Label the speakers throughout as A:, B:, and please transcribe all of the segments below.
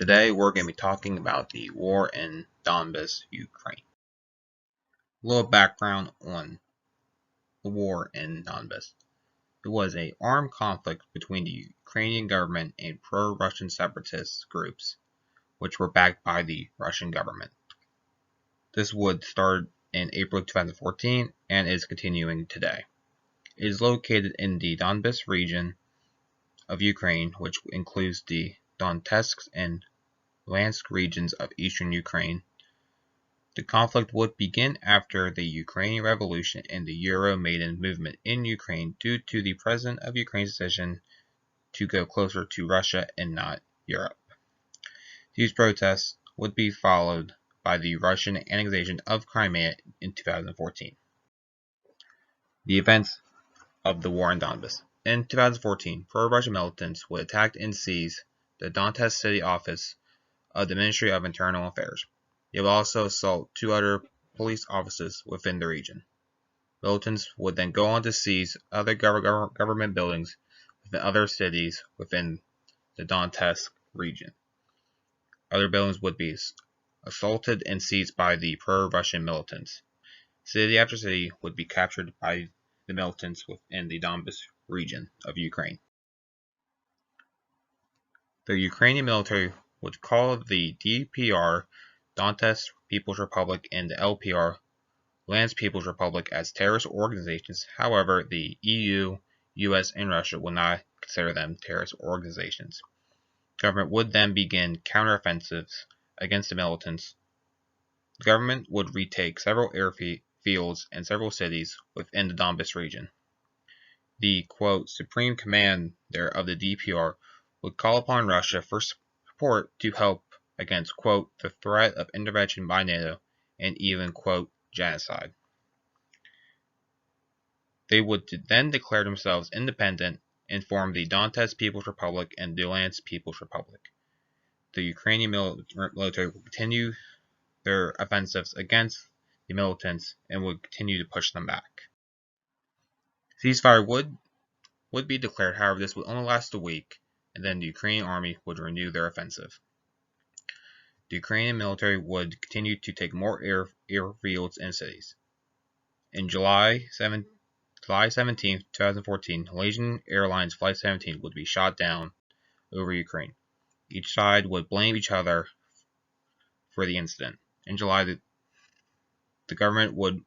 A: Today we're going to be talking about the war in Donbas, Ukraine. A little background on the war in Donbas. It was an armed conflict between the Ukrainian government and pro-Russian separatist groups, which were backed by the Russian government. This would start in April 2014 and is continuing today. It is located in the Donbas region of Ukraine, which includes the Donetsk and Luhansk regions of eastern Ukraine. The conflict would begin after the Ukrainian Revolution and the Euromaidan movement in Ukraine due to the President of Ukraine's decision to go closer to Russia and not Europe. These protests would be followed by the Russian annexation of Crimea in 2014. The events of the war in Donbas. In 2014, pro-Russian militants would attack and seize the Donetsk city office of the Ministry of Internal Affairs. They would also assault two other police offices within the region. Militants would then go on to seize other government buildings within other cities within the Donetsk region. Other buildings would be assaulted and seized by the pro-Russian militants. City after city would be captured by the militants within the Donbas region of Ukraine. The Ukrainian military would call the DPR, Donetsk People's Republic, and the LPR, Luhansk People's Republic, as terrorist organizations. However, the EU, US, and Russia would not consider them terrorist organizations. The government would then begin counteroffensives against the militants. The government would retake several airfields and several cities within the Donbas region. The, quote, Supreme Commander of the DPR would call upon Russia for support to help against, quote, the threat of intervention by NATO and even, quote, genocide. They would then declare themselves independent and form the Donetsk People's Republic and the Luhansk People's Republic. The Ukrainian military would continue their offensives against the militants and would continue to push them back. Ceasefire would be declared, however, this would only last a week, and then the Ukrainian army would renew their offensive. The Ukrainian military would continue to take more airfields and cities. In July 17, 2014, Malaysian Airlines Flight 17 would be shot down over Ukraine. Each side would blame each other for the incident. In July, the government would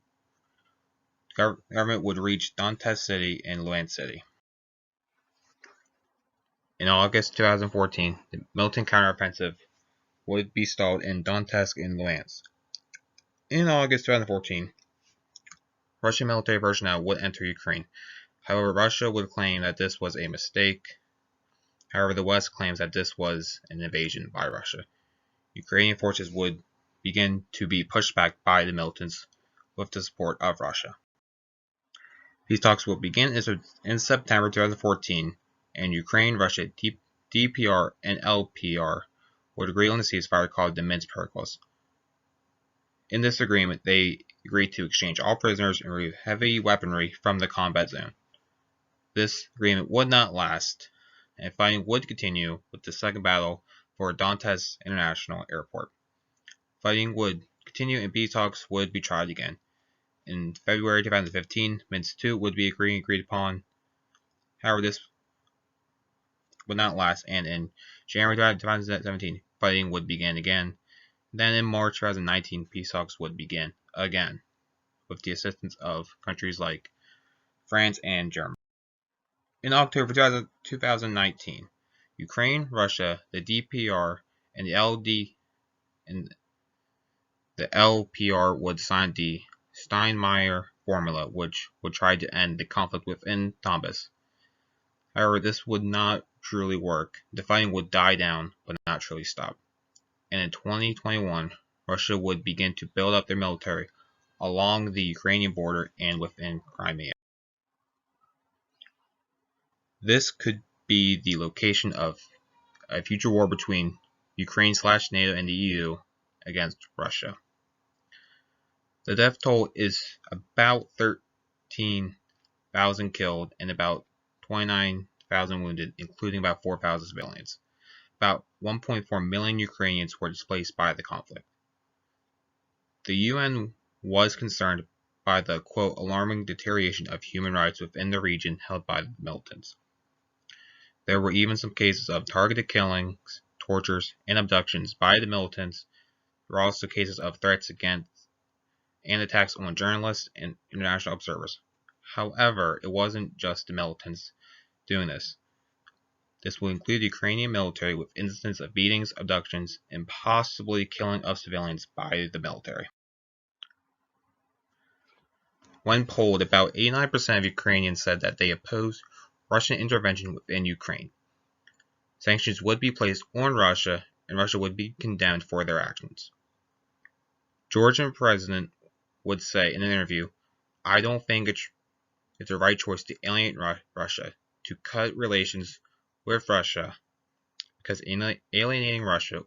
A: reach Donetsk City and Luhansk City. In August 2014, the militant counteroffensive would be stalled in Donetsk and Luhansk. In August 2014, Russian military personnel would enter Ukraine. However, Russia would claim that this was a mistake. However, the West claims that this was an invasion by Russia. Ukrainian forces would begin to be pushed back by the militants with the support of Russia. Peace talks will begin in September 2014, and Ukraine, Russia, DPR, and LPR would agree on a ceasefire called the Minsk Protocols. In this agreement, they agreed to exchange all prisoners and remove heavy weaponry from the combat zone. This agreement would not last, and fighting would continue with the second battle for Donetsk International Airport. Fighting would continue and peace talks would be tried again. In February 2015, Minsk II would be agreed upon. However, this would not last, and in January 2017, fighting would begin again. Then in March 2019, peace talks would begin again, with the assistance of countries like France and Germany. In October 2019, Ukraine, Russia, the DPR, and the LPR would sign the Steinmeier Formula, which would try to end the conflict within Donbas. However, this would not truly work. The fighting would die down, but not truly stop. And in 2021, Russia would begin to build up their military along the Ukrainian border and within Crimea. This could be the location of a future war between Ukraine/NATO and the EU against Russia. The death toll is about 13,000 killed and about 29,000 wounded, including about 4,000 civilians. about 1.4 million Ukrainians were displaced by the conflict. The UN was concerned by the, quote, alarming deterioration of human rights within the region held by the militants. There were even some cases of targeted killings, tortures, and abductions by the militants. There were also cases of threats against and attacks on journalists and international observers. However, it wasn't just the militants doing this. This will include the Ukrainian military with instances of beatings, abductions, and possibly killing of civilians by the military. When polled, about 89% of Ukrainians said that they opposed Russian intervention within Ukraine. Sanctions would be placed on Russia, and Russia would be condemned for their actions. Georgian president would say in an interview, "I don't think it's the right choice to alienate Russia, to cut relations with Russia, because alienating Russia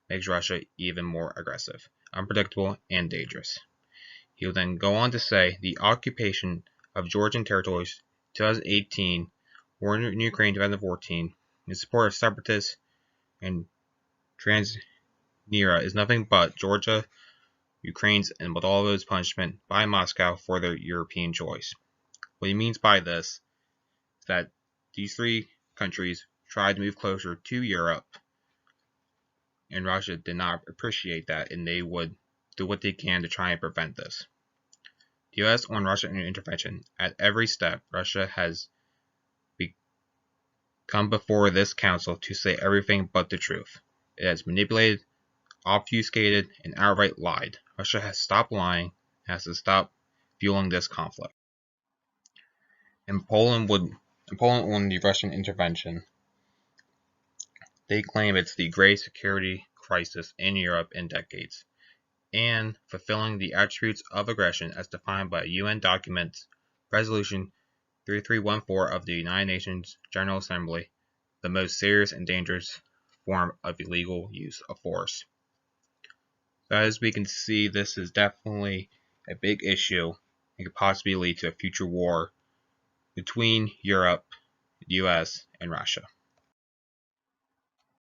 A: makes Russia even more aggressive, unpredictable, and dangerous." He will then go on to say the occupation of Georgian territories 2018, war in Ukraine 2014, in support of separatists and Transnistria is nothing but Georgia, Ukraine's, and Moldova's punishment by Moscow for their European choice. What he means by this is that these three countries tried to move closer to Europe, and Russia did not appreciate that, and they would do what they can to try and prevent this. The U.S. on Russian intervention. At every step, Russia has come before this council to say everything but the truth. It has manipulated, obfuscated, and outright lied. Russia has stopped lying and has to stop fueling this conflict. In Poland on the Russian intervention, they claim it's the greatest security crisis in Europe in decades, and fulfilling the attributes of aggression as defined by UN documents, Resolution 3314 of the United Nations General Assembly, the most serious and dangerous form of illegal use of force. As we can see, this is definitely a big issue and could possibly lead to a future war between Europe, the US, and Russia.